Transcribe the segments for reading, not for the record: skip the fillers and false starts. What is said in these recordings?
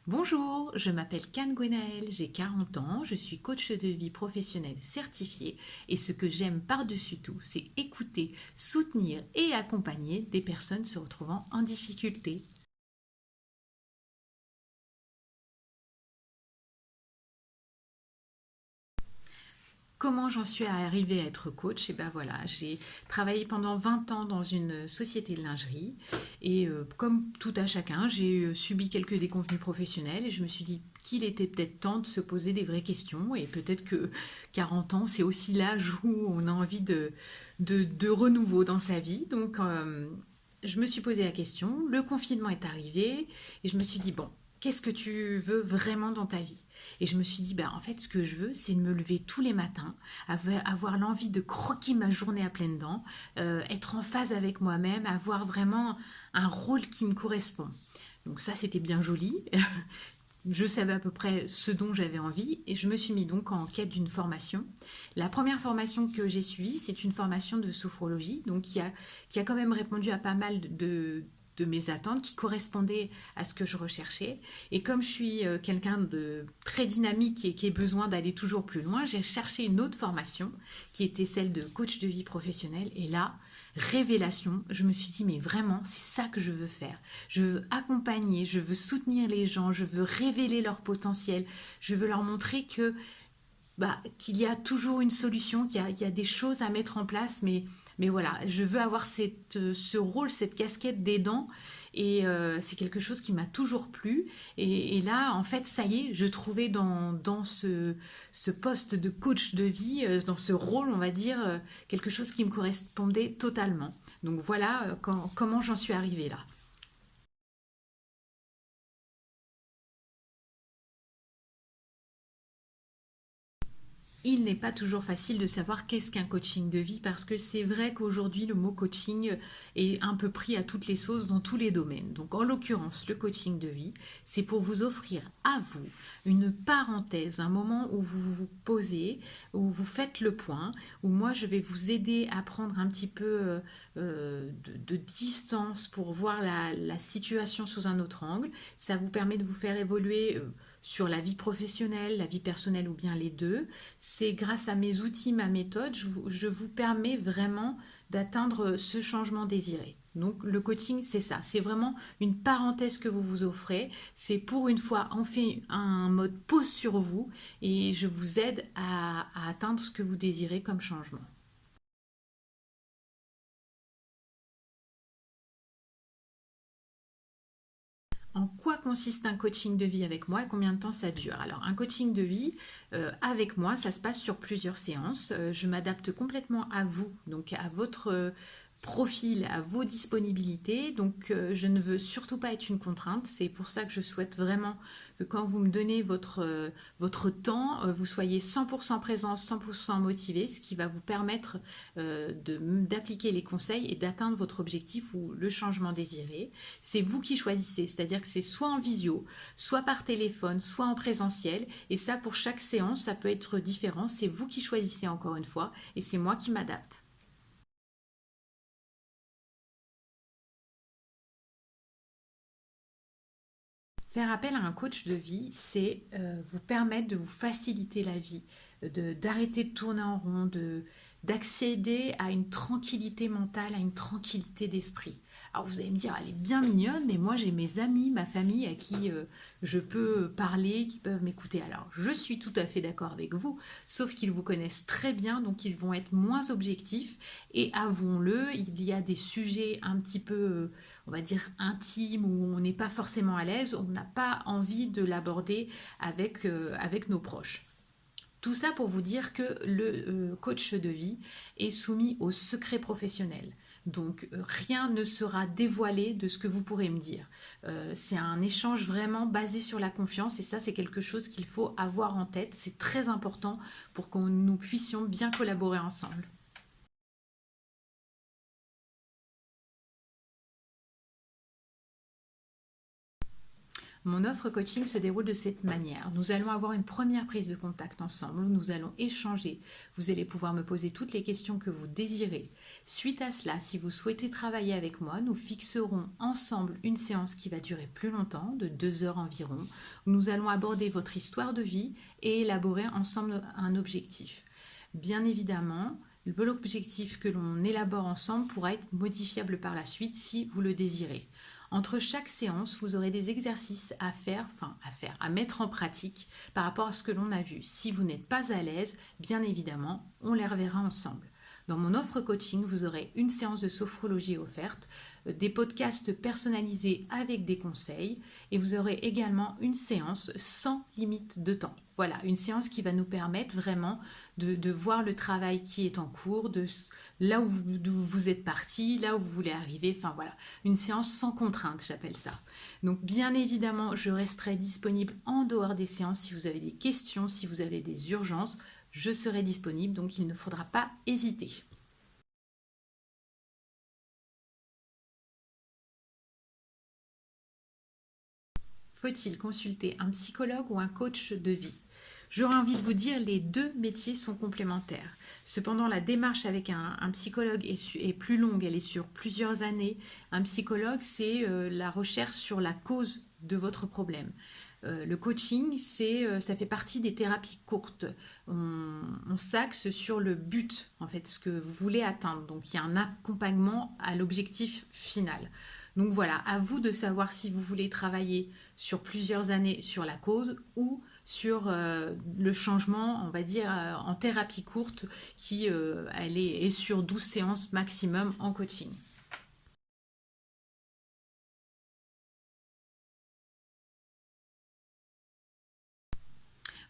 Bonjour, je m'appelle Can Gwenaëlle, j'ai 40 ans, je suis coach de vie professionnelle certifiée et ce que j'aime par-dessus tout, c'est écouter, soutenir et accompagner des personnes se retrouvant en difficulté. Comment j'en suis arrivée à être coach? Et ben voilà, j'ai travaillé pendant 20 ans dans une société de lingerie et comme tout à chacun, j'ai subi quelques déconvenues professionnelles et je me suis dit qu'il était peut-être temps de se poser des vraies questions et peut-être que 40 ans, c'est aussi l'âge où on a envie de renouveau dans sa vie. Donc je me suis posé la question, le confinement est arrivé et je me suis dit, bon, qu'est-ce que tu veux vraiment dans ta vie? Et je me suis dit, ben, en fait, ce que je veux, c'est de me lever tous les matins, avoir l'envie de croquer ma journée à pleines dents, être en phase avec moi-même, avoir vraiment un rôle qui me correspond. Donc ça, c'était bien joli. Je savais à peu près ce dont j'avais envie et je me suis mis donc en quête d'une formation. La première formation que j'ai suivie, c'est une formation de sophrologie, donc qui a quand même répondu à pas mal de mes attentes, qui correspondaient à ce que je recherchais. Et comme je suis quelqu'un de très dynamique et qui a besoin d'aller toujours plus loin, j'ai cherché une autre formation qui était celle de coach de vie professionnelle. Et là, révélation, je me suis dit, mais vraiment, c'est ça que je veux faire. Je veux accompagner, je veux soutenir les gens, je veux révéler leur potentiel, je veux leur montrer qu'il y a toujours une solution, qu'il y a des choses à mettre en place, mais voilà, je veux avoir ce rôle, cette casquette d'aidant, et c'est quelque chose qui m'a toujours plu. Et là, en fait, ça y est, je trouvais dans ce poste de coach de vie, dans ce rôle, on va dire, quelque chose qui me correspondait totalement. Donc voilà comment j'en suis arrivée là. Il n'est pas toujours facile de savoir qu'est-ce qu'un coaching de vie parce que c'est vrai qu'aujourd'hui le mot coaching est un peu pris à toutes les sauces dans tous les domaines. Donc en l'occurrence, le coaching de vie, c'est pour vous offrir à vous une parenthèse, un moment où vous vous posez, où vous faites le point, où moi je vais vous aider à prendre un petit peu de distance pour voir la situation sous un autre angle. Ça vous permet de vous faire évoluer sur la vie professionnelle, la vie personnelle ou bien les deux. C'est grâce à mes outils, ma méthode, je vous permets vraiment d'atteindre ce changement désiré. Donc le coaching, c'est ça, c'est vraiment une parenthèse que vous vous offrez. C'est pour une fois, on fait un mode pause sur vous et je vous aide à atteindre ce que vous désirez comme changement. En quoi consiste un coaching de vie avec moi et combien de temps ça dure? Alors, un coaching de vie avec moi, ça se passe sur plusieurs séances. Je m'adapte complètement à vous, donc à votre profil, à vos disponibilités. Donc, je ne veux surtout pas être une contrainte. C'est pour ça que je souhaite vraiment que quand vous me donnez votre temps, vous soyez 100% présent, 100% motivé, ce qui va vous permettre d'appliquer les conseils et d'atteindre votre objectif ou le changement désiré. C'est vous qui choisissez, c'est-à-dire que c'est soit en visio, soit par téléphone, soit en présentiel. Et ça, pour chaque séance, ça peut être différent. C'est vous qui choisissez encore une fois et c'est moi qui m'adapte. Faire appel à un coach de vie, c'est vous permettre de vous faciliter la vie, d'arrêter de tourner en rond, d'accéder à une tranquillité mentale, à une tranquillité d'esprit. Alors vous allez me dire, elle est bien mignonne, mais moi j'ai mes amis, ma famille à qui je peux parler, qui peuvent m'écouter. Alors je suis tout à fait d'accord avec vous, sauf qu'ils vous connaissent très bien, donc ils vont être moins objectifs. Et avouons-le, il y a des sujets un petit peu on va dire intimes où on n'est pas forcément à l'aise, on n'a pas envie de l'aborder avec nos proches. Tout ça pour vous dire que le coach de vie est soumis au secret professionnel. Donc rien ne sera dévoilé de ce que vous pourrez me dire. C'est un échange vraiment basé sur la confiance et ça c'est quelque chose qu'il faut avoir en tête. C'est très important pour que nous puissions bien collaborer ensemble. Mon offre coaching se déroule de cette manière. Nous allons avoir une première prise de contact ensemble où nous allons échanger. Vous allez pouvoir me poser toutes les questions que vous désirez. Suite à cela, si vous souhaitez travailler avec moi, nous fixerons ensemble une séance qui va durer plus longtemps, de 2 heures environ. Nous allons aborder votre histoire de vie et élaborer ensemble un objectif. Bien évidemment, l'objectif que l'on élabore ensemble pourra être modifiable par la suite si vous le désirez. Entre chaque séance, vous aurez des exercices à mettre en pratique par rapport à ce que l'on a vu. Si vous n'êtes pas à l'aise, bien évidemment, on les reverra ensemble. Dans mon offre coaching, vous aurez une séance de sophrologie offerte, des podcasts personnalisés avec des conseils et vous aurez également une séance sans limite de temps. Voilà, une séance qui va nous permettre vraiment de voir le travail qui est en cours, de là où vous êtes parti, là où vous voulez arriver. Enfin voilà, une séance sans contrainte, j'appelle ça. Donc bien évidemment, je resterai disponible en dehors des séances si vous avez des questions, si vous avez des urgences. Je serai disponible, donc il ne faudra pas hésiter. Faut-il consulter un psychologue ou un coach de vie? J'aurais envie de vous dire, les deux métiers sont complémentaires. Cependant, la démarche avec un psychologue est plus longue, elle est sur plusieurs années. Un psychologue, c'est la recherche sur la cause de votre problème. Le coaching, ça fait partie des thérapies courtes. On s'axe sur le but, en fait, ce que vous voulez atteindre. Donc, il y a un accompagnement à l'objectif final. Donc voilà, à vous de savoir si vous voulez travailler sur plusieurs années sur la cause ou sur le changement, on va dire, en thérapie courte, qui elle est sur 12 séances maximum en coaching.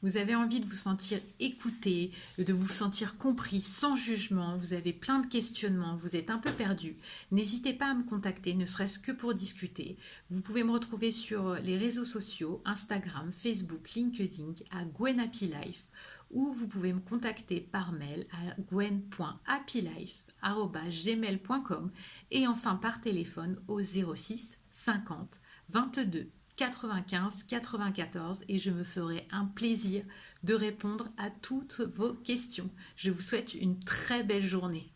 Vous avez envie de vous sentir écouté, de vous sentir compris, sans jugement, vous avez plein de questionnements, vous êtes un peu perdu, n'hésitez pas à me contacter, ne serait-ce que pour discuter. Vous pouvez me retrouver sur les réseaux sociaux, Instagram, Facebook, LinkedIn, à Gwen Happy Life, ou vous pouvez me contacter par mail à gwen.happylife@gmail.com et enfin par téléphone au 06 50 22 95 94 et je me ferai un plaisir de répondre à toutes vos questions. Je vous souhaite une très belle journée.